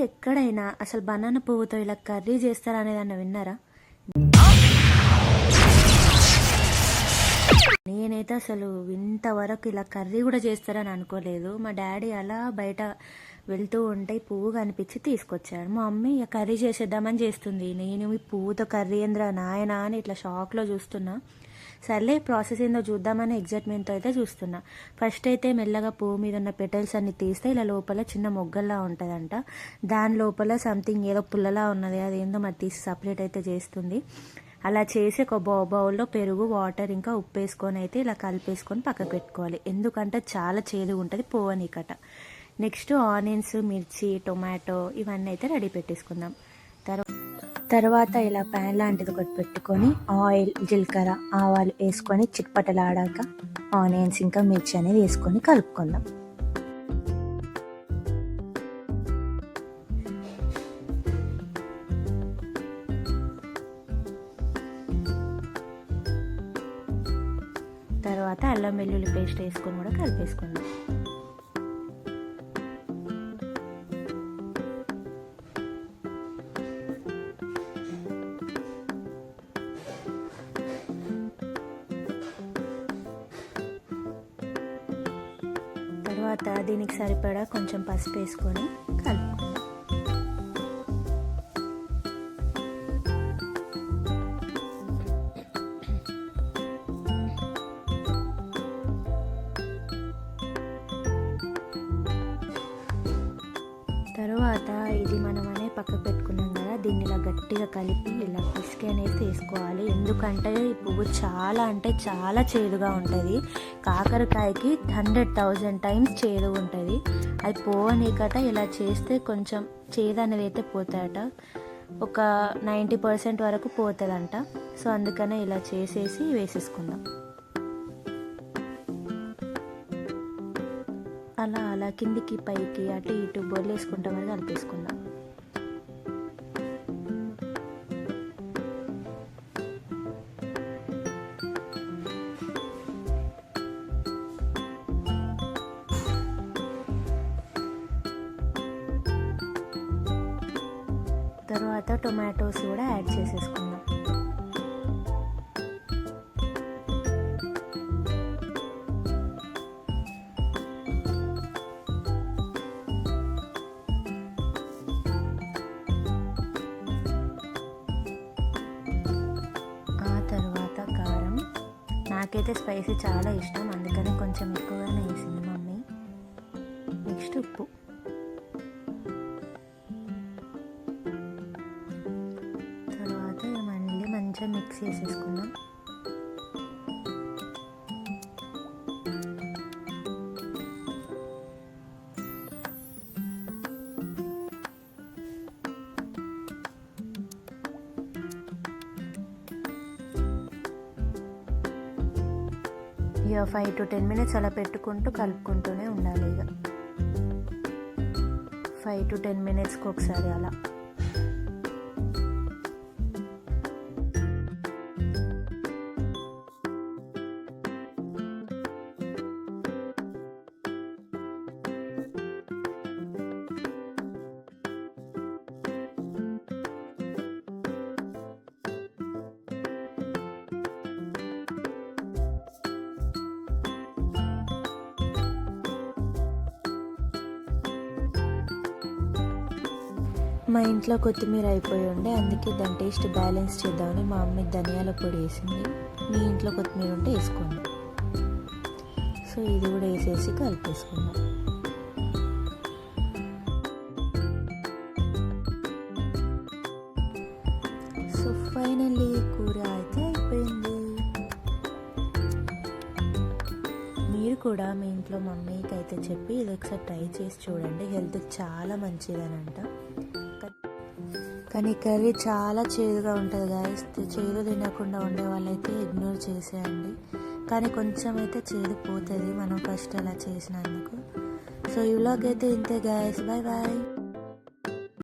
ఎక్కడైనా అసలు బనానా పువ్వుతో ఇలా కర్రీ చేస్తారా అనేదాన్ని విన్నారా? నేనైతే అసలు ఇంతవరకు ఇలా కర్రీ కూడా చేస్తారని అనుకోలేదు. మా డాడీ అలా బయట వెళ్తూ ఉంటే పువ్వు కనిపించి తీసుకొచ్చాడు. మా మమ్మీ ఇక కర్రీ చేసేద్దామని చేస్తుంది. నేను ఈ పువ్వుతో కర్రీ ఏంద్రా నాయనా అని ఇట్లా షాక్లో చూస్తున్నా. సర్లే ప్రాసెస్ ఏందో చూద్దామని ఎగ్జైట్మెంట్తో అయితే చూస్తున్నా. ఫస్ట్ అయితే మెల్లగా పువ్వు మీద ఉన్న పెటల్స్ అన్ని తీస్తే ఇలా లోపల చిన్న మొగ్గల్లా ఉంటుందంట. దాని లోపల సంథింగ్ ఏదో పుల్లలా ఉన్నది, అది ఏందో మరి తీసి సపరేట్ అయితే చేస్తుంది. అలా చేసి ఒక బౌల్లో పెరుగు, వాటర్ ఇంకా ఉప్పు వేసుకొని అయితే ఇలా కలిపేసుకొని పక్కకు పెట్టుకోవాలి. ఎందుకంటే చాలా చేదుగా ఉంటుంది పోవనీకట. నెక్స్ట్ ఆనియన్స్, మిర్చి, టొమాటో ఇవన్నీ అయితే రెడీ పెట్టేసుకుందాం. తర్వాత ఇలా ప్యాన్ లాంటిది ఒకటి పెట్టుకొని ఆయిల్, జీలకర్ర, ఆవాలు వేసుకొని చిట్పటలాడాక ఆనియన్స్ ఇంకా మిర్చి అనేది వేసుకొని కలుపుకుందాం. తర్వాత అల్లం వెల్లుల్లి పేస్ట్ వేసుకొని కూడా కలిపేసుకుందాం. తర్వాత దీనికి సరిపడా కొంచెం పసుపు వేసుకొని కలుపుకుందాం. తర్వాత ఇది మనమనే పక్కకు పెట్టుకున్నాం కదా, దీన్ని ఇలా గట్టిగా కలిపి ఇలా పిసికి అనేది వేసుకోవాలి. ఎందుకంటే ఈ పువ్వు చాలా అంటే చాలా చేదుగా ఉంటుంది. కాకరకాయకి 100,000 టైమ్స్ చేదు ఉంటుంది. అది పోవనీకట ఇలా చేస్తే కొంచెం చేదు అనేది అయితే పోతాయట, ఒక 90% వరకు పోతుందంట. సో అందుకనే ఇలా చేసేసి వేసేసుకుందాం. అలా అలా కిందికి పైకి అటు ఇటు బొల్లేసుకుంటామని కలిపేసుకుందాం. తర్వాత టొమాటోస్ కూడా యాడ్ చేసేసుకుందాం. నాకైతే స్పైసీ చాలా ఇష్టం, అందుకని కొంచెం ఎక్కువగానే వేసింది మమ్మీ. నెక్స్ట్ ఉప్పు. తర్వాత మళ్ళీ మంచిగా మిక్స్ చేసేసుకుందాం. ఇక 5 to 10 minutes అలా పెట్టుకుంటూ కలుపుకుంటూనే ఉండాలి. ఇక 5 to 10 minutesకి ఒకసారి అలా. మా ఇంట్లో కొత్తిమీర అయిపోయి ఉండే, అందుకే దాని టేస్ట్ బ్యాలెన్స్ చేద్దామని మా అమ్మ ధనియాల పొడి వేసింది. మీ ఇంట్లో కొత్తిమీర ఉంటే వేసుకోండి. సో ఇది కూడా వేసేసి కలిపేసుకుందాం. సో ఫైనల్లీ కూర అయితే అయిపోయింది. మీరు కూడా మీ ఇంట్లో మమ్మీకి అయితే చెప్పి ఇది ఒకసారి ట్రై చేసి చూడండి, హెల్త్ చాలా మంచిదనంట. కానీ కర్రీ చాలా చేదుగా ఉంటుంది గాయస్. చేదు తినకుండా ఉండే వాళ్ళైతే ఇగ్నోర్ చేసేయండి. కానీ కొంచెం అయితే చేదు పోతుంది మనం ఫస్ట్ అలా చేసినందుకు. సో ఈ వ్లాగ్ అయితే ఇంతే గాయస్, బాయ్ బాయ్.